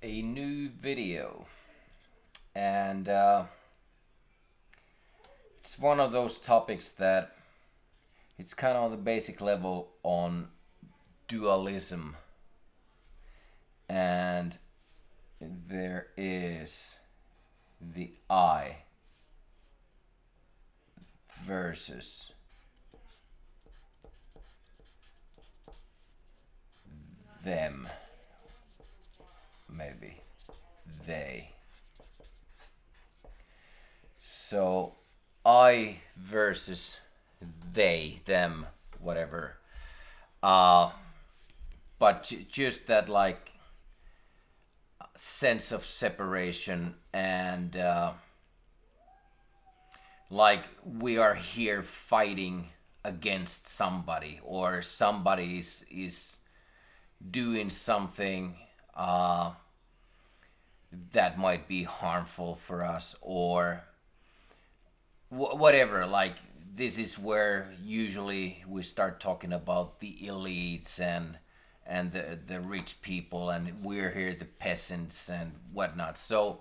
a new video, and it's one of those topics that it's kind of on the basic level on dualism, and there is the I versus them, maybe they. So I versus they, them, whatever. Uh, but just that like sense of separation and like we are here fighting against somebody, or somebody is doing something uh, that might be harmful for us, or whatever. Like, this is where usually we start talking about the elites and the rich people, and we're here the peasants and whatnot. So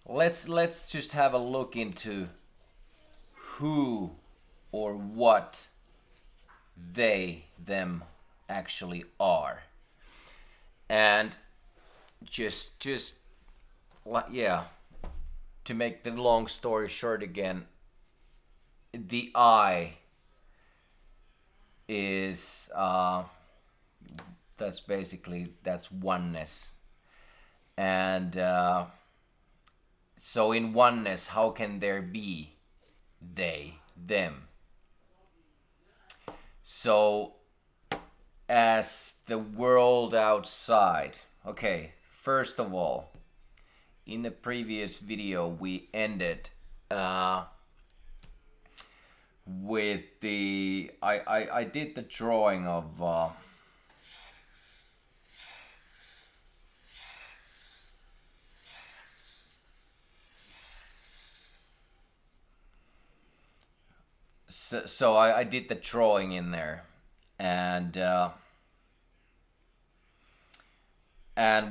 let's just have a look into who or what they them actually are. And just yeah, to make the long story short again, the I is that's basically that's oneness. And so in oneness, how can there be they them? So as the world outside, okay, first of all, in the previous video we ended with the I did the drawing of so I did the drawing in there, and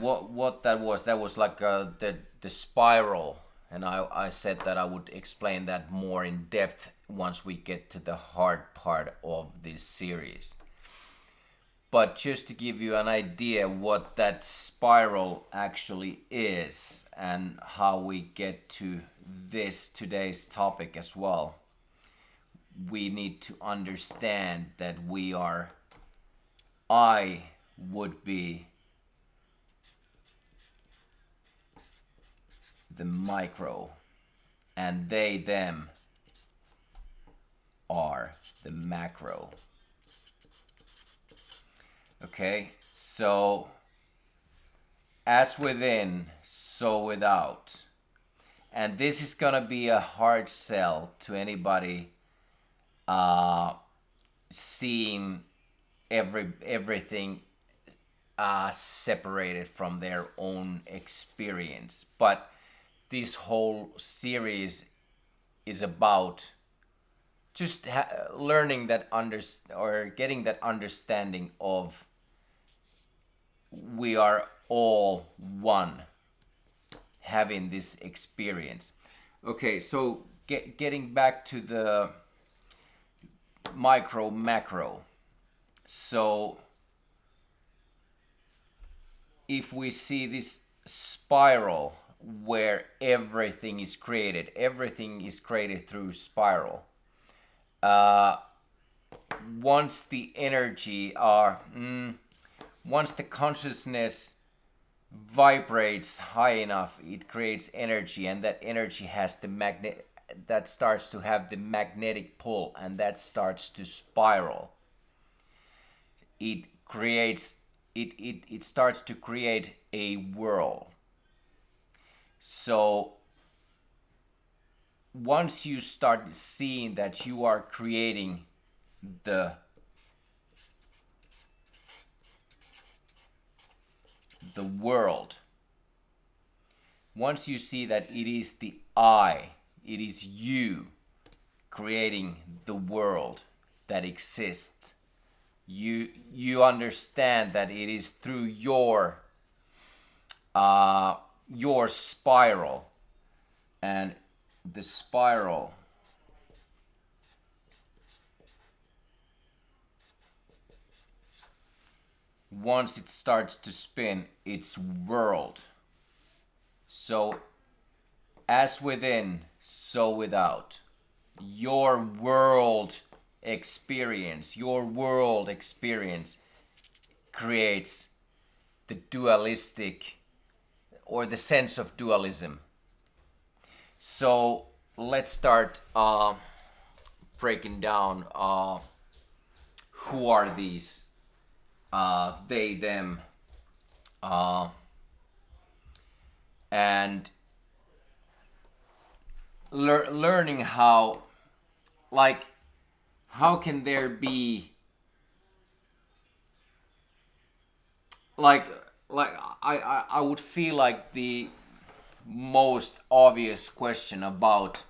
what that was like the spiral, and I said that I would explain that more in depth once we get to the hard part of this series. But just to give you an idea what that spiral actually is and how we get to this today's topic as well, we need to understand that we are, I would be the micro, and they them are the macro. Okay, so as within, so without. And this is gonna be a hard sell to anybody seeing everything separated from their own experience. But this whole series is about just learning that or getting that understanding of we are all one, having this experience. Okay, so getting back to the micro macro. So if we see this spiral where everything is created through spiral. Once the energy once the consciousness vibrates high enough, it creates energy, and that energy has the magnet that starts to have the magnetic pull, and that starts to spiral. It creates it starts to create a whirl. So once you start seeing that you are creating the world, once you see that it is the I, it is you creating the world that exists, you understand that it is through your uh, your spiral, and the spiral, once it starts to spin, its world. So as within, so without. Your world experience creates the dualistic, or the sense of dualism. So let's start breaking down who are these they, them, uh, and learning how, like, how can there be, like I would feel like the most obvious question about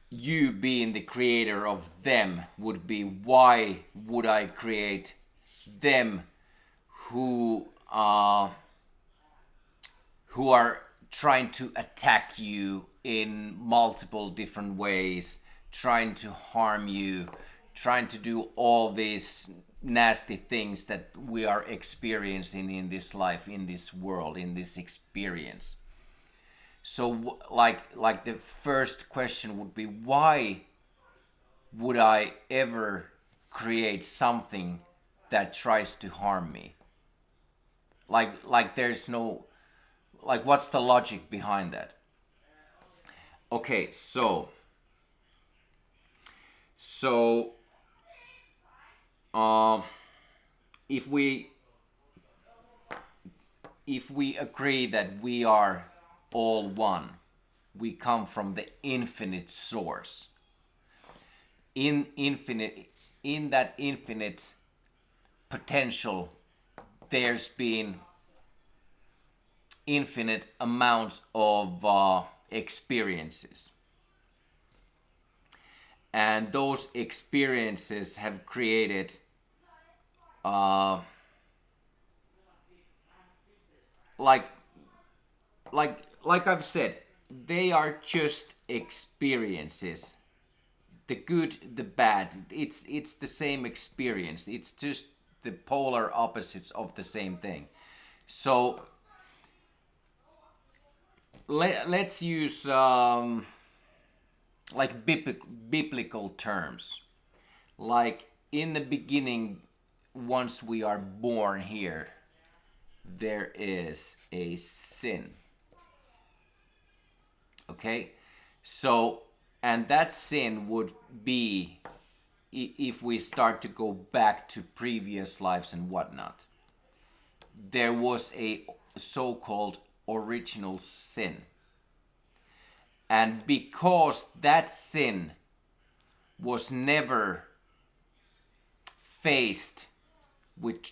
you being the creator of them would be, why would I create them who who are trying to attack you in multiple different ways, trying to harm you, trying to do all these nasty things that we are experiencing in this life, in this world, in this experience. So like the first question would be, why would I ever create something that tries to harm me? Like there's no, like, what's the logic behind that? Okay, so um if we agree that we are all one, we come from the infinite source. In that infinite potential, there's been infinite amounts of experiences, and those experiences have created uh, like like I've said, they are just experiences. The good, the bad, it's the same experience. It's just the polar opposites of the same thing. So let's use like biblical terms. Like, in the beginning, once we are born here, there is a sin. Okay? So, and that sin would be, if we start to go back to previous lives and whatnot, there was a so-called original sin. And because that sin was never faced with,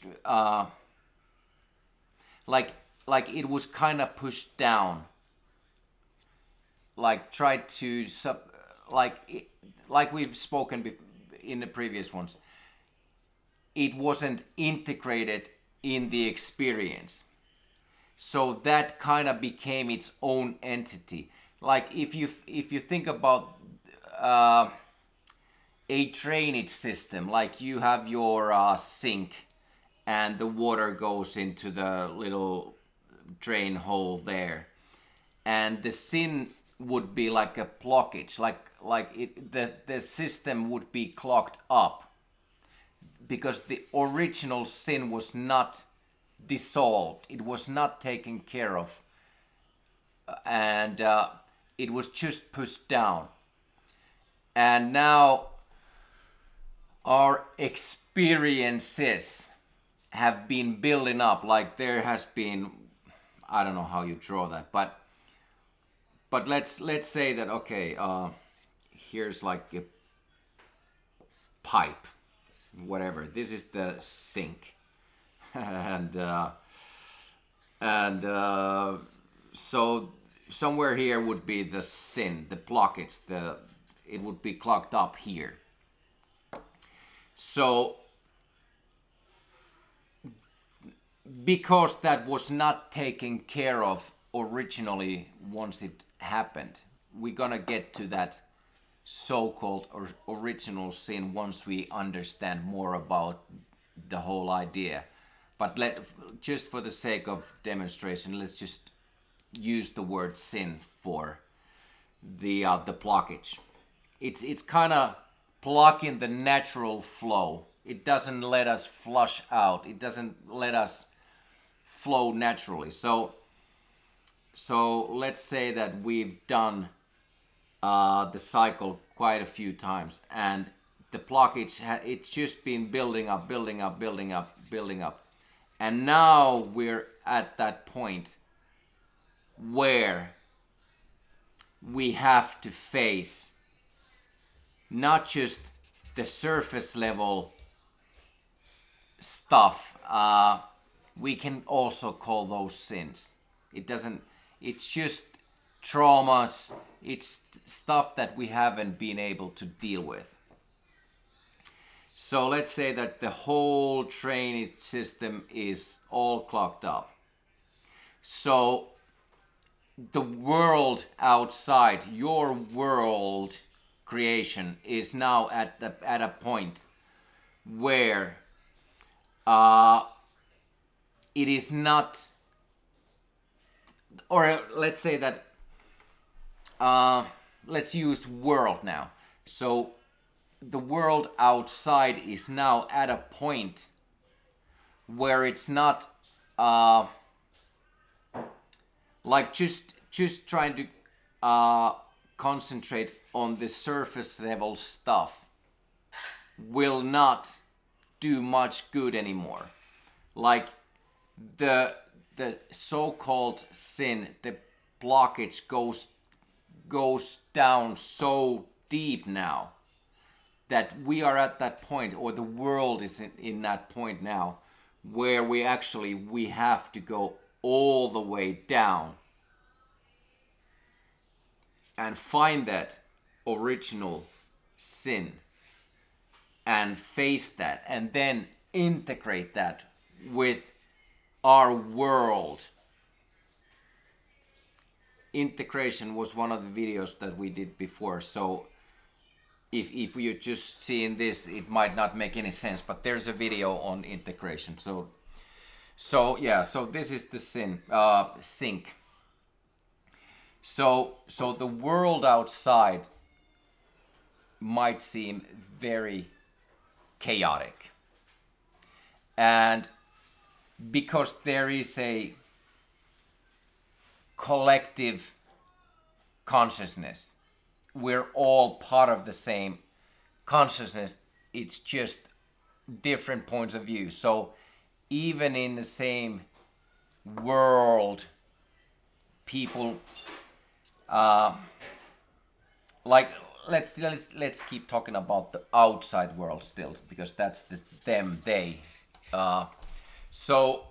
like it was kind of pushed down, like tried to like we've spoken in the previous ones, it wasn't integrated in the experience. So that kind of became its own entity. Like, if you think about uh, a drainage system, like you have your sink, and the water goes into the little drain hole there, and the sin would be like a blockage, the system would be clogged up because the original sin was not dissolved, it was not taken care of, and it was just pushed down. And now our experiences have been building up, like there has been, I don't know how you draw that, but let's say that, okay, here's like a pipe, whatever, this is the sink, and so somewhere here would be the sin, the blockage, it would be clogged up here. So because that was not taken care of originally once it happened. We're gonna get to that so-called original sin once we understand more about the whole idea. But just for the sake of demonstration, let's just use the word sin for the blockage. It's kind of blocking the natural flow. It doesn't let us flush out. It doesn't let us flow naturally. So let's say that we've done the cycle quite a few times, and the blockage it's just been building up, and now we're at that point where we have to face not just the surface level stuff. We can also call those sins. It's just traumas, it's stuff that we haven't been able to deal with. So let's say that the whole drainage system is all clogged up. So the world outside, your world creation, is now at a point where it is not, or let's say that let's use world now. So the world outside is now at a point where it's not like just trying to concentrate on the surface level stuff will not do much good anymore. Like the so-called sin, the blockage goes down so deep now that we are at that point, or the world is in that point now, where we have to go all the way down and find that original sin and face that, and then integrate that with our world. Integration was one of the videos that we did before, so if you're just seeing this, it might not make any sense, but there's a video on integration. So this is the sink. So the world outside might seem very chaotic, and because there is a collective consciousness, we're all part of the same consciousness, it's just different points of view. So even in the same world, people like let's keep talking about the outside world still, because that's the them, they. So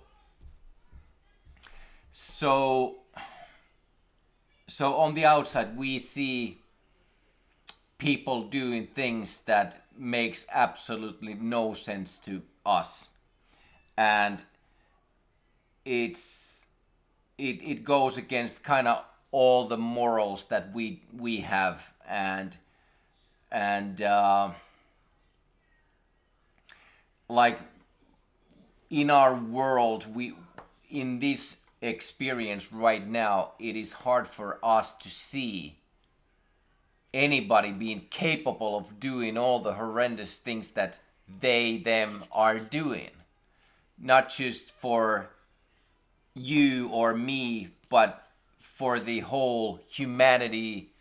on the outside we see people doing things that makes absolutely no sense to us, and it goes against kind of all the morals that we have, and like in our world, in this experience right now, it is hard for us to see anybody being capable of doing all the horrendous things that them are doing. Not just for you or me, but for the whole humanity,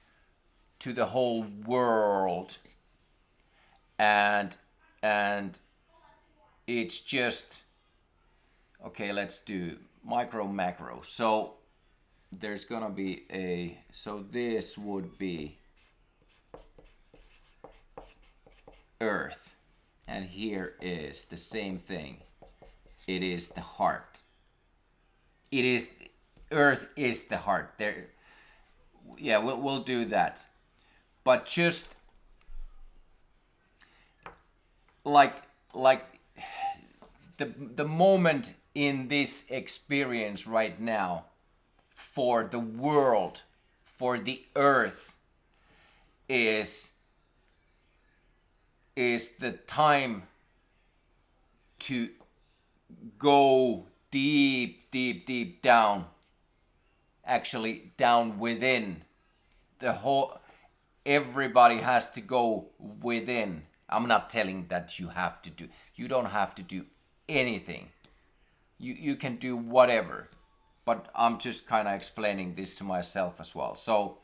to the whole world. And it's just, okay, let's do micro macro. So there's gonna be so this would be Earth, and here is the same thing. It is the heart. Earth is the heart. There, yeah, we'll do that. But just like the moment in this experience right now for the world, for the earth, is the time to go deep, deep, deep down, actually down within. The whole, everybody has to go within. I'm not telling that you don't have to do anything. You can do whatever, but I'm just kind of explaining this to myself as well. So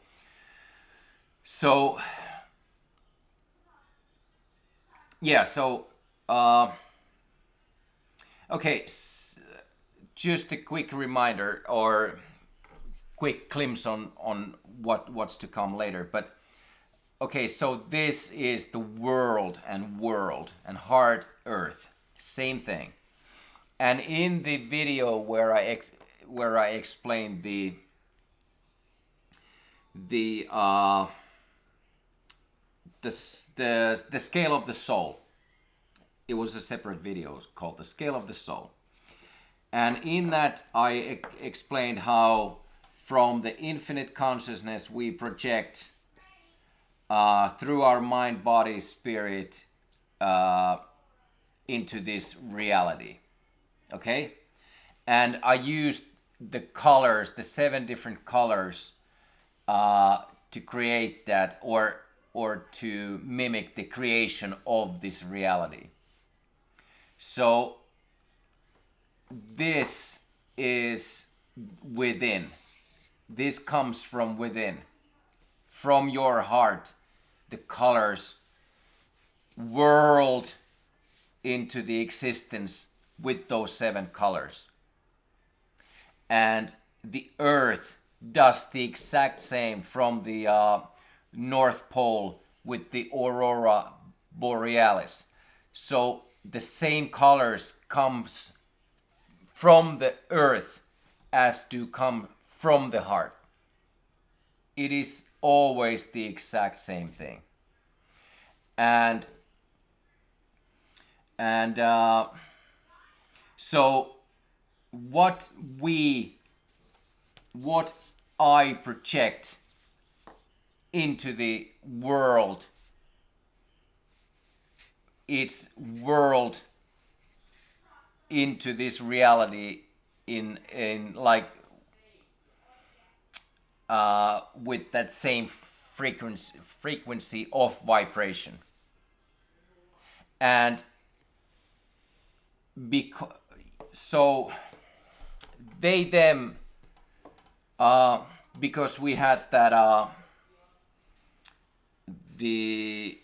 yeah, okay, just a quick reminder or quick glimpse on what's to come later. But okay, so this is the world and heart, earth, same thing. And in the video where I explained the scale of the soul, it was a separate video called the scale of the soul. And in that I explained how from the infinite consciousness we project through our mind, body, spirit into this reality. Okay? And I used the colors, the 7 different colors to create that or to mimic the creation of this reality. So this is within. This comes from within. From your heart, the colors whirled into the existence with those 7 colors. And the earth does the exact same from the North Pole with the aurora borealis. So the same colors comes from the earth as do come from the heart. It is always the exact same thing. And so what I project into the world, it's world into this reality in like with that same frequency of vibration. And so they them because we had that the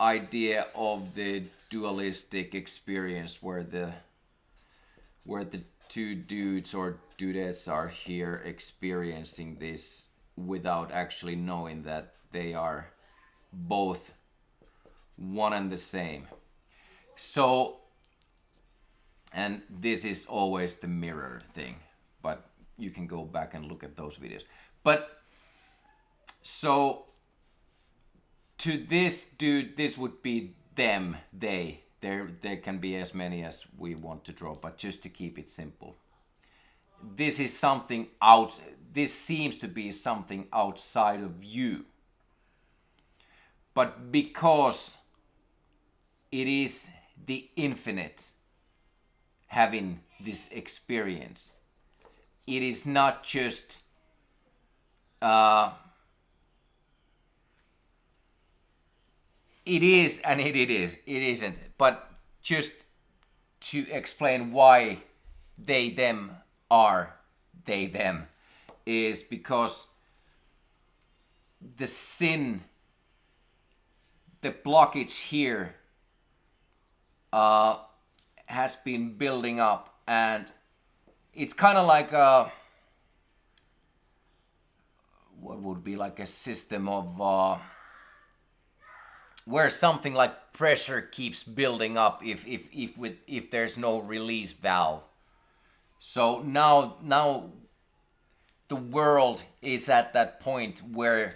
idea of the dualistic experience where the 2 dudes or dudettes are here experiencing this without actually knowing that they are both one and the same. So, and this is always the mirror thing, but you can go back and look at those videos. But so to this dude, this would be them, they. There can be as many as we want to draw, but just to keep it simple. This is something out, this seems to be something outside of you. But because it is the infinite having this experience, it is not just it is and it isn't. But just to explain why they them are they them is because the sin, the blockage here has been building up, and it's kind of like what would be like a system of where something like pressure keeps building up if there's no release valve. So now the world is at that point where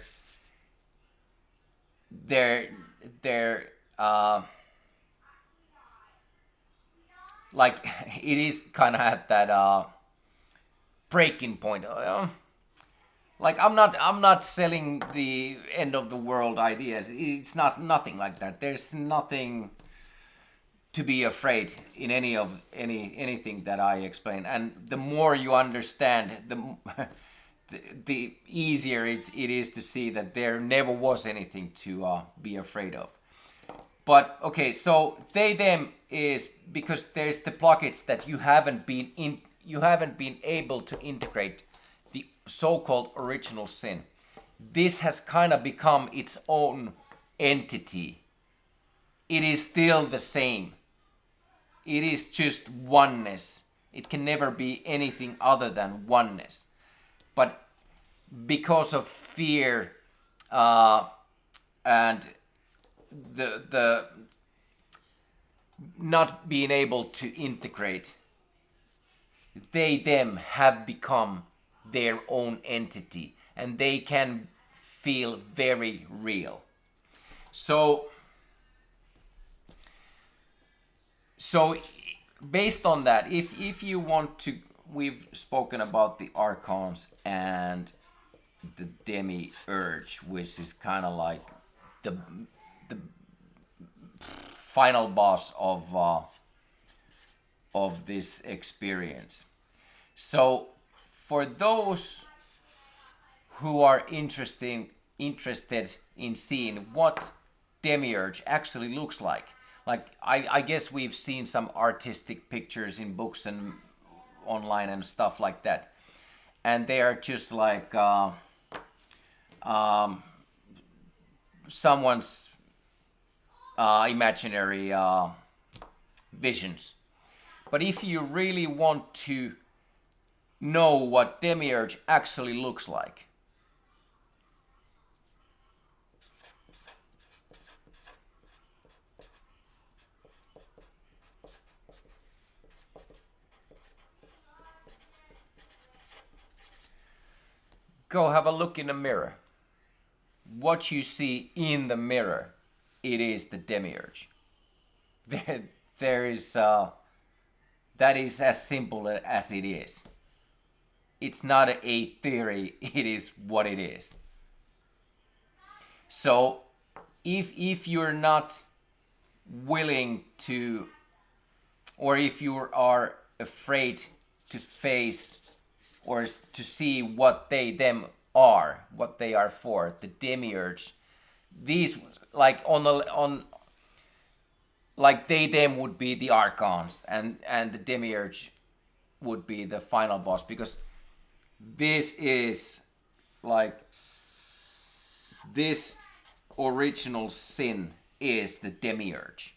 like it is kind of at that breaking point. Like I'm not selling the end of the world ideas. It's not nothing like that. There's nothing to be afraid in anything that I explain. And the more you understand, the easier it is to see that there never was anything to be afraid of. But okay, so they them is because there's the blockage that you haven't been able to integrate the so-called original sin. This has kind of become its own entity. It is still the same. It is just oneness. It can never be anything other than oneness. But because of fear and the not being able to integrate, they them have become their own entity, and they can feel very real. So so based on that, if you want to, we've spoken about the archons and the demiurge, which is kind of like the final boss of this experience. So for those who are interested in seeing what demiurge actually looks like I guess we've seen some artistic pictures in books and online and stuff like that, and they are just like someone's imaginary visions. But if you really want to know what demiurge actually looks like, go have a look in the mirror. What you see in the mirror, it is the demiurge. There is that is as simple as it is. It's not a theory, it is what it is. So if you're not willing to, or if you are afraid to face or to see what they them are, what they are for, the demiurge, these like on like they them would be the archons, and the demiurge would be the final boss, because this is like this original sin is the demiurge,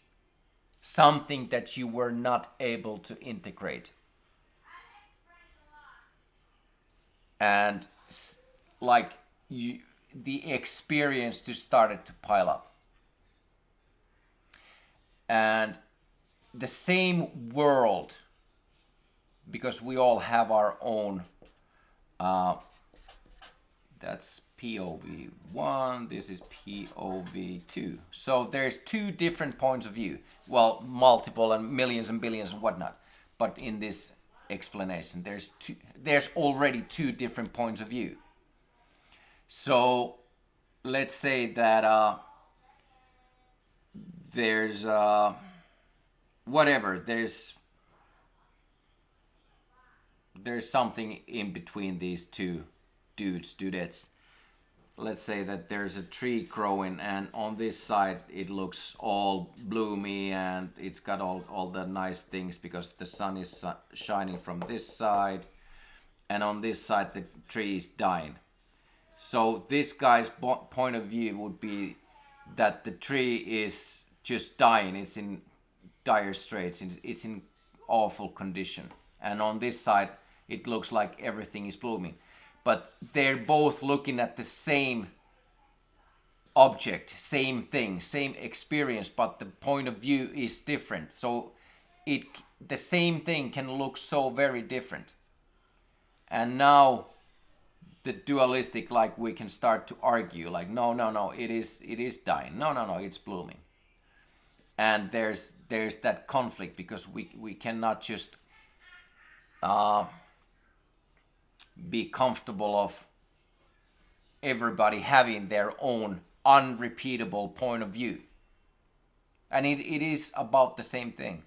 something that you were not able to integrate, and like you, the experience just started to pile up. And the same world, because we all have our own that's POV1, this is POV2. So there's two different points of view. Well, multiple and millions and billions and whatnot. But in this explanation, there's already two different points of view. So let's say that there's whatever, there's something in between these two dudettes. Let's say that there's a tree growing, and on this side it looks all bloomy and it's got all the nice things because the sun is shining from this side, and on this side the tree is dying. So this guy's point of view would be that the tree is just dying, it's in dire straits, it's in awful condition, and on this side it looks like everything is blooming. But they're both looking at the same object, same thing, same experience, but the point of view is different. So the same thing can look so very different. And now the dualistic, like we can start to argue, like no, it is dying. No, it's blooming. and there's that conflict because we cannot just uh, be comfortable of everybody having their own unrepeatable point of view. And it is about the same thing.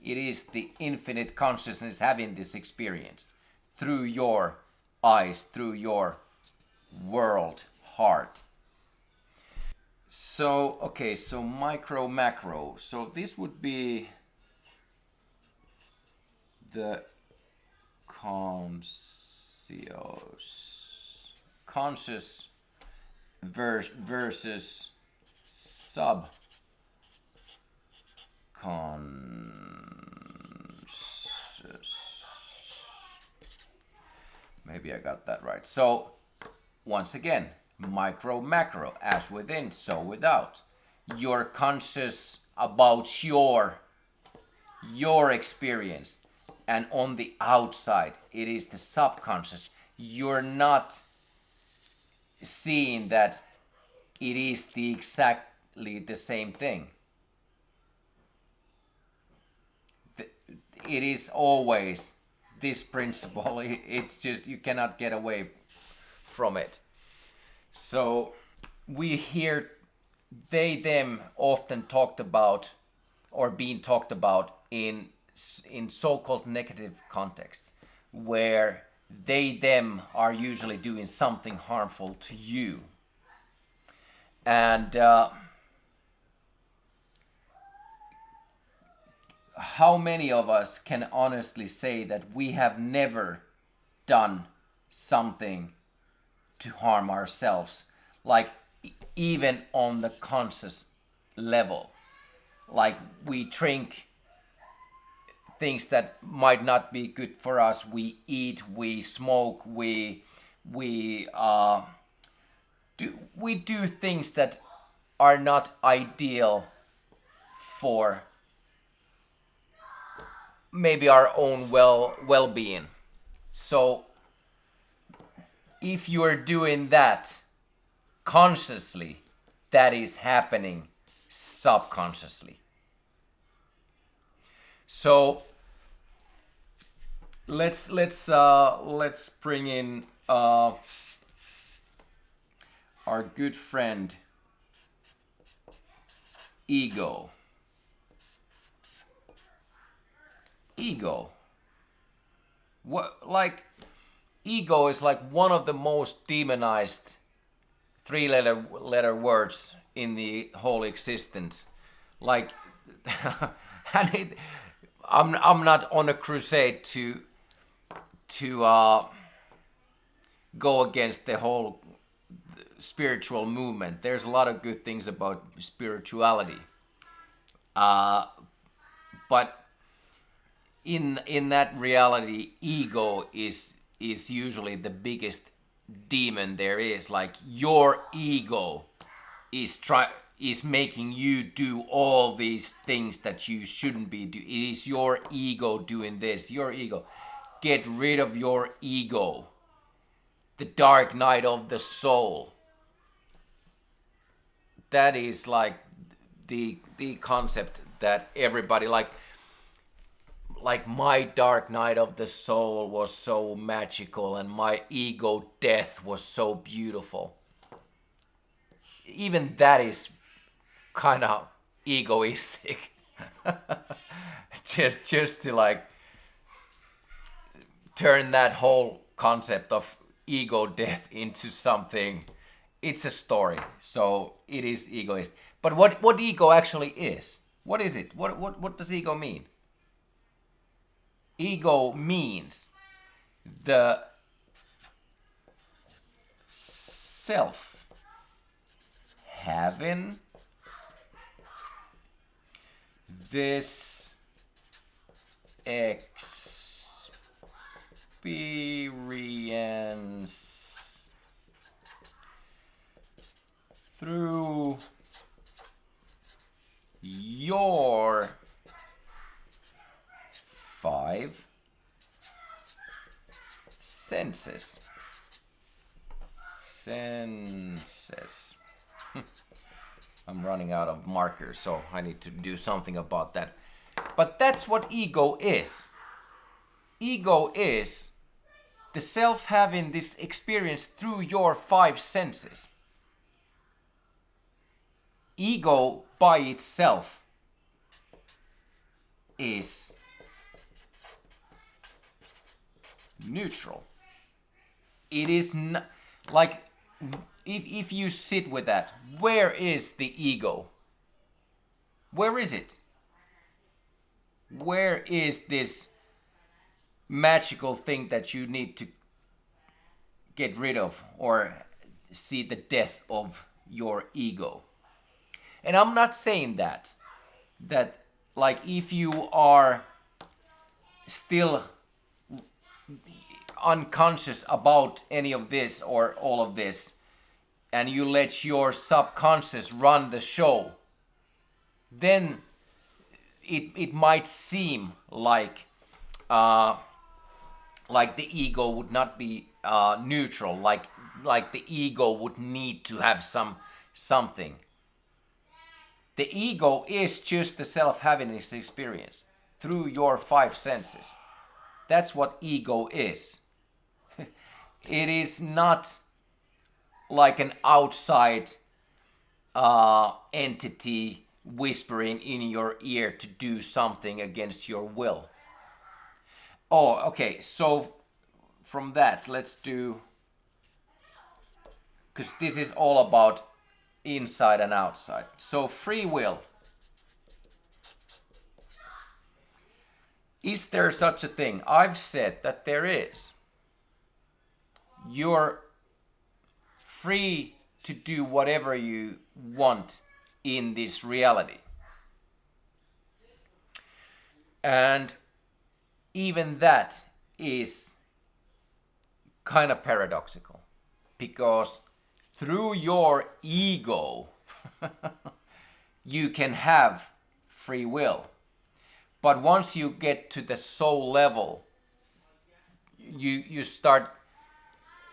It is the infinite consciousness having this experience through your eyes, through your world heart. So, okay, so micro, macro. So this would be the conscious versus subconscious. Maybe I got that right. So once again, micro, macro, as within, so without. You're conscious about your experience, and on the outside, it is the subconscious. You're not seeing that it is the exactly the same thing. It is always this principle. It's just you cannot get away from it. So we hear they them often talked about or being talked about in so-called negative context where they them are usually doing something harmful to you. And how many of us can honestly say that we have never done something to harm ourselves, like even on the conscious level? Like we drink things that might not be good for us, we eat, we smoke, we do things that are not ideal for maybe our own well-being. So if you are doing that consciously, that is happening subconsciously. So let's bring in our good friend ego. What ego is like one of the most demonized three letter words in the whole existence. Like and I'm not on a crusade to go against the whole spiritual movement. There's a lot of good things about spirituality, but in that reality, ego is usually the biggest demon there is. Like your ego is making you do all these things that you shouldn't be doing. It is your ego doing this. Your ego. Get rid of your ego. The dark night of the soul. That is like the concept that everybody like my dark night of the soul was so magical and my ego death was so beautiful. Even that is kind of egoistic. just to like turn that whole concept of ego death into something. It's a story, so it is egoist. But what ego actually is? What is it? What does ego mean? Ego means the self having this experience through your five senses. I'm running out of markers, so I need to do something about that. But that's what ego is. Ego is the self having this experience through your five senses. Ego by itself is neutral. It is not like, if you sit with that, where is the ego? Where is it? Where is this magical thing that you need to get rid of or see the death of your ego? And I'm not saying that like if you are still unconscious about any of this or all of this, and you let your subconscious run the show, then it might seem like the ego would not be neutral, like the ego would need to have something. The ego is just the self having this experience through your five senses. That's what ego is. It is not like an outside entity whispering in your ear to do something against your will. Oh, okay, so from that, let's do, because this is all about inside and outside. So free will. Is there such a thing? I've said that there is. You're free to do whatever you want in this reality. And even that is kind of paradoxical, because through your ego you can have free will, but once you get to the soul level, you start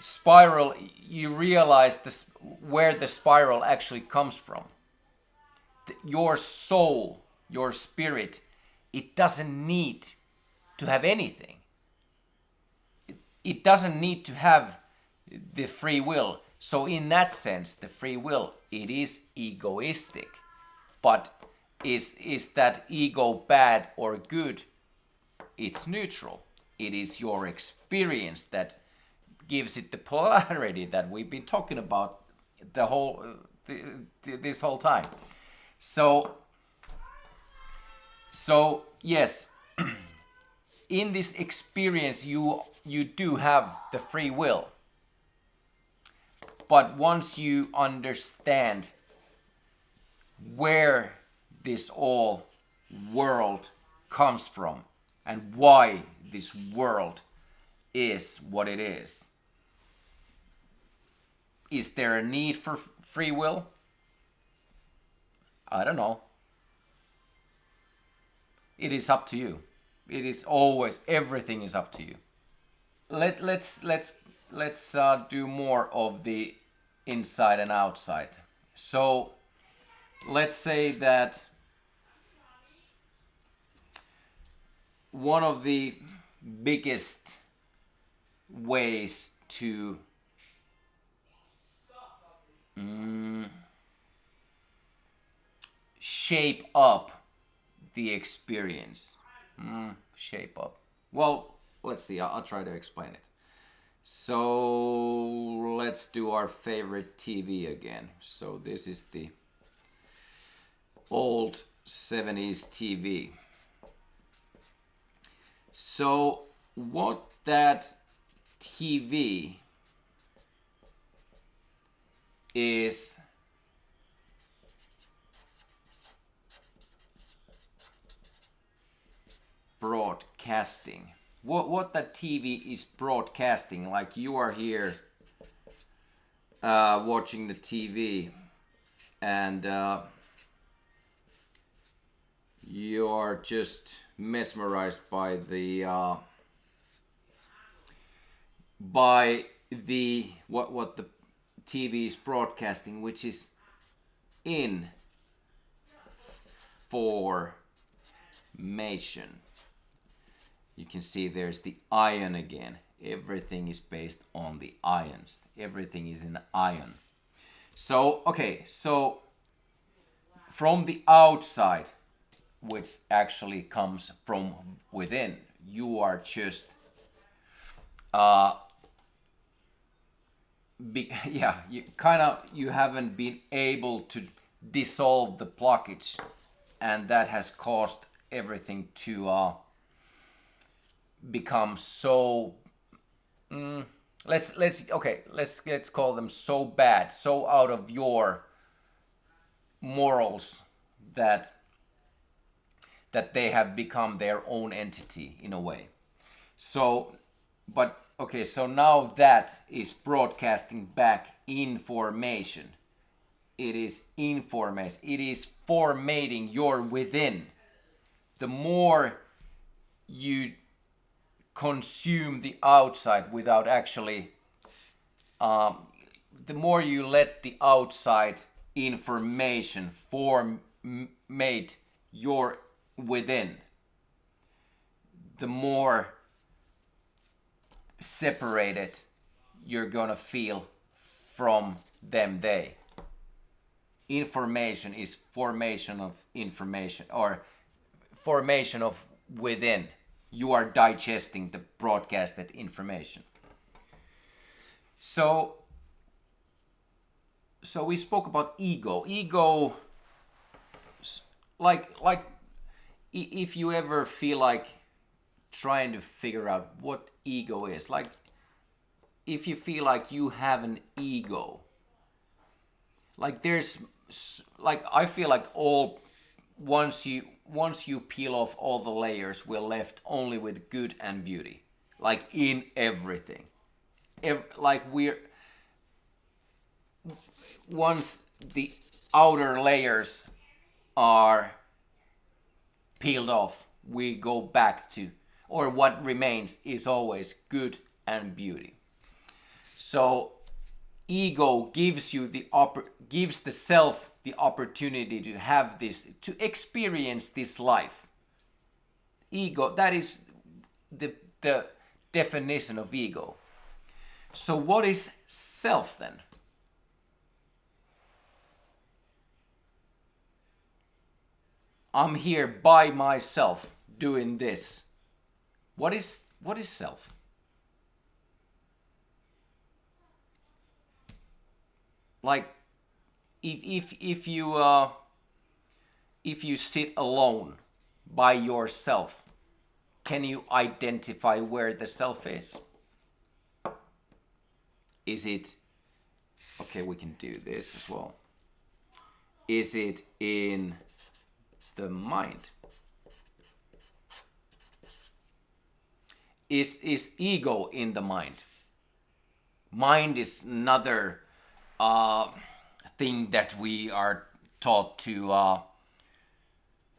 spiral. You realize this, where the spiral actually comes from. Your soul, your spirit, it doesn't need to have anything. It doesn't need to have the free will. So in that sense, the free will, it is egoistic. But is that ego bad or good? It's neutral. It is your experience that gives it the polarity that we've been talking about the whole this whole time. So yes, in this experience you do have the free will. But once you understand where this all world comes from and why this world is what it is there a need for free will? I don't know. It is up to you. It is always, everything is up to you. Let's do more of the inside and outside. So let's say that one of the biggest ways to shape up the experience. Shape up. Well, let's see. I'll try to explain it. So let's do our favorite TV again. So this is the old 70s TV. So what that TV is broadcasting. What that TV is broadcasting, like you are here watching the TV and you are just mesmerized by the what the TV is broadcasting, which is in information. You can see there's the ion again. Everything is based on the ions. Everything is an ion. So, okay, so from the outside, which actually comes from within, you are just, yeah, you haven't been able to dissolve the blockage, and that has caused everything to become so let's call them so bad, so out of your morals that they have become their own entity in a way. So, but okay, so now that is broadcasting back information. It is information. It is formatting your within. The more you consume the outside without actually, the more you let the outside information formate your within, the more separated you're gonna feel from them, they. Information is formation of information, or formation of within. You are digesting the broadcasted information. So we spoke about ego. Ego, like if you ever feel like trying to figure out what ego is, like if you feel like you have an ego, like there's, like I feel like all, once you peel off all the layers, we're left only with good and beauty, like in everything. Like we're, once the outer layers are peeled off, we go back to, or what remains is always good and beauty. So ego gives you gives the self the opportunity to have this, to experience this life. Ego, that is the definition of ego. So what is self then? I'm here by myself doing this. What is self? Like if you sit alone by yourself, can you identify where the self is? Is it, okay, we can do this as well. Is it in the mind? Is ego in the mind? Mind is another thing that we are taught to.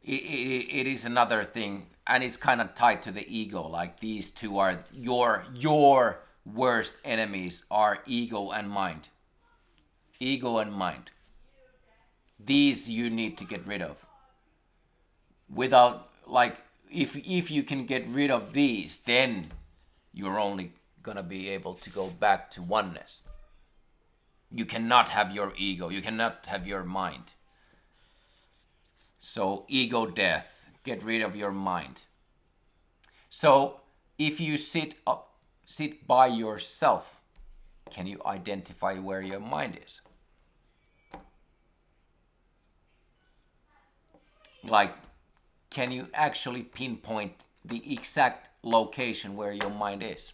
It is another thing, and it's kind of tied to the ego. Like these two are your worst enemies are ego and mind. Ego and mind. These you need to get rid of. Without, like, if you can get rid of these, then you're only gonna be able to go back to oneness. You cannot have your ego. You cannot have your mind. So ego death. Get rid of your mind. So if you sit by yourself, can you identify where your mind is? Like, can you actually pinpoint the exact location where your mind is?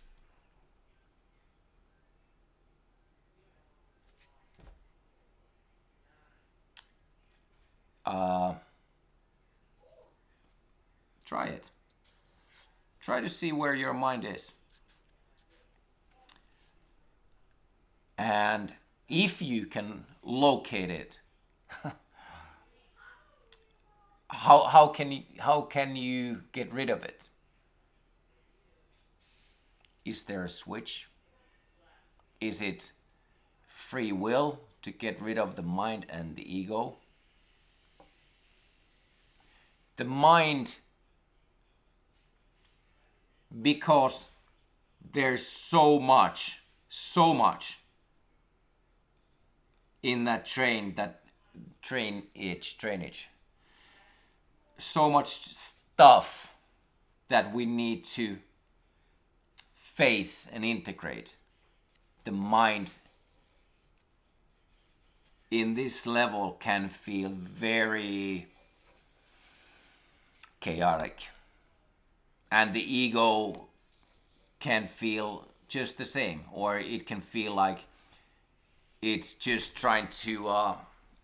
Try it. Try to see where your mind is. And if you can locate it, how can you get rid of it? Is there a switch? Is it free will to get rid of the mind and the ego? The mind, because there's so much in that drainage, so much stuff that we need to face and integrate. The mind in this level can feel very chaotic, and the ego can feel just the same, or it can feel like it's just trying to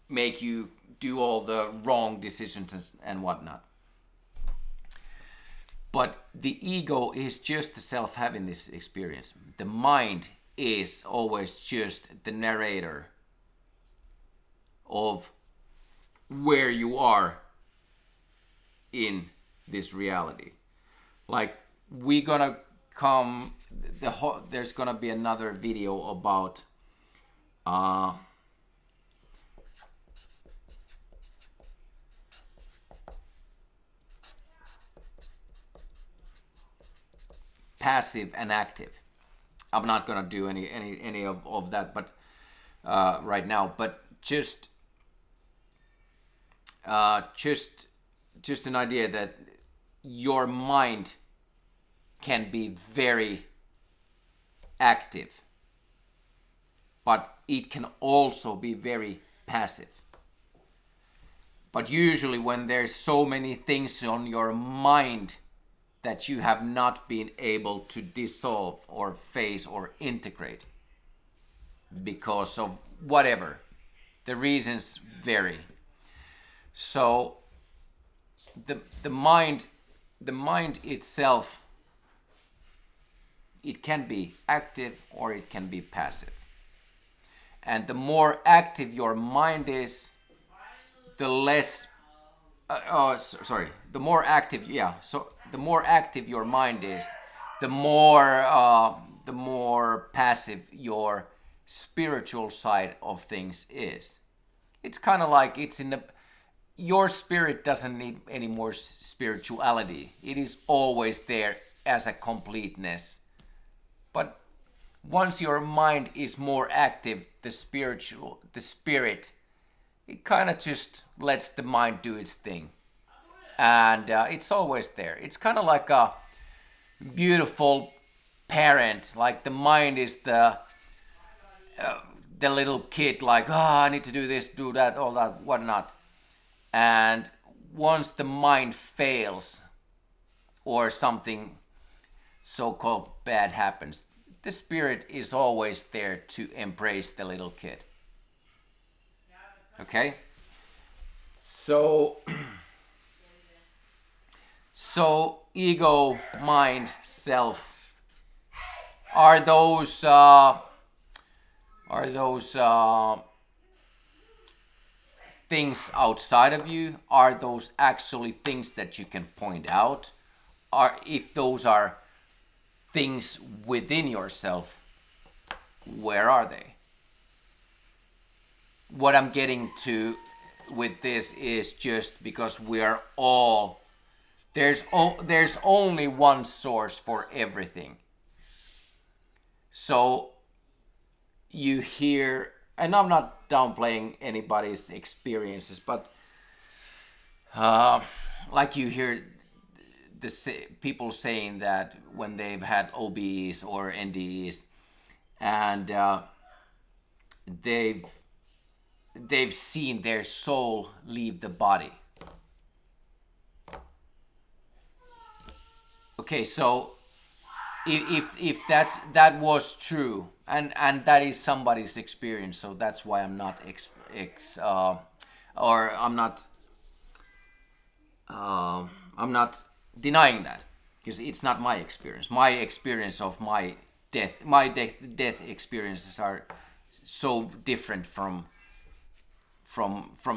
make you do all the wrong decisions and whatnot. But the ego is just the self having this experience. The mind is always just the narrator of where you are in this reality. Like, we gonna come, there's gonna be another video about passive and active. I'm not gonna do any of that, but right now. But just an idea that your mind can be very active, but it can also be very passive. But usually when there's so many things on your mind that you have not been able to dissolve or face or integrate because of whatever, the reasons vary. So the mind itself, it can be active or it can be passive. And the more active your mind is, the less the more active, so the more active your mind is, the more passive your spiritual side of things is. It's kind of like it's in the, your spirit doesn't need any more spirituality. It is always there as a completeness. But once your mind is more active, the spirit, it kind of just lets the mind do its thing. And it's always there. It's kind of like a beautiful parent. Like, the mind is the little kid, like, I need to do this, do that, all that, whatnot. And once the mind fails, or something so-called bad happens, the spirit is always there to embrace the little kid. Okay? So ego, mind, self, are those things outside of you? Are those actually things that you can point out? Or if those are things within yourself, where are they? What I'm getting to with this is just because we are all, there's only one source for everything. So you hear, and I'm not downplaying anybody's experiences, but like you hear people saying that when they've had OBEs or NDEs, and they've seen their soul leave the body. Okay, so if that was true, and that is somebody's experience, so that's why I'm not I'm not denying that, because it's not my experience. My experience of my death experiences are so different from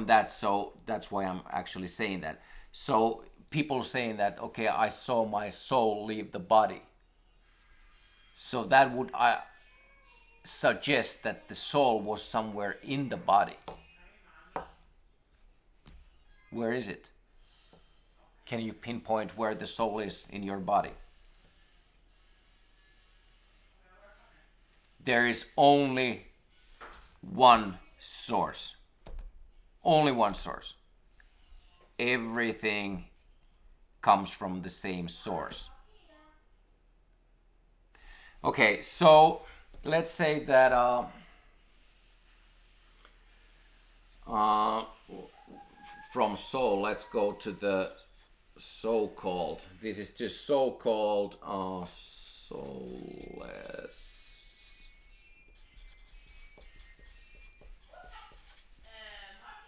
that, so that's why I'm actually saying that. So people saying that, okay, I saw my soul leave the body, so that would suggest that the soul was somewhere in the body. Where is it? Can you pinpoint where the soul is in your body? There is only one source. Only one source. Everything comes from the same source. Okay, so let's say that from soul, let's go to the so-called. This is just so-called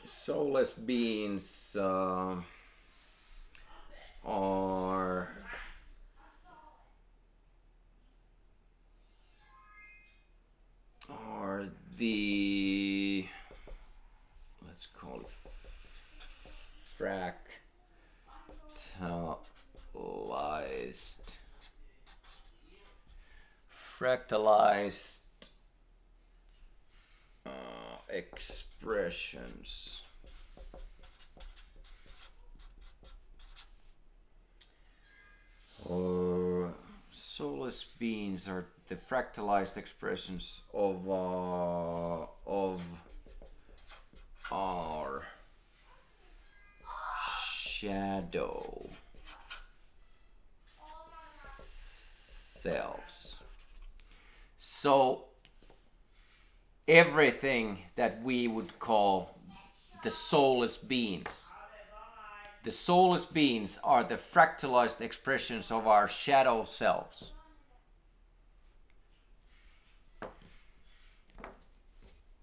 soulless beings are the, let's call it fractalized expressions. Or soulless beings are the fractalized expressions of our shadow selves. So everything that we would call the soulless beings, the soulless beings are the fractalized expressions of our shadow selves.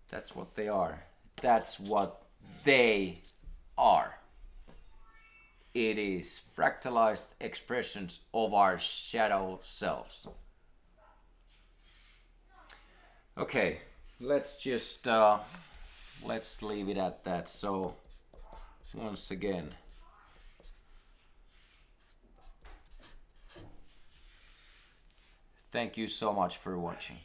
That's what they are. That's what they are. It is fractalized expressions of our shadow selves. Okay, let's just let's leave it at that. So once again, thank you so much for watching.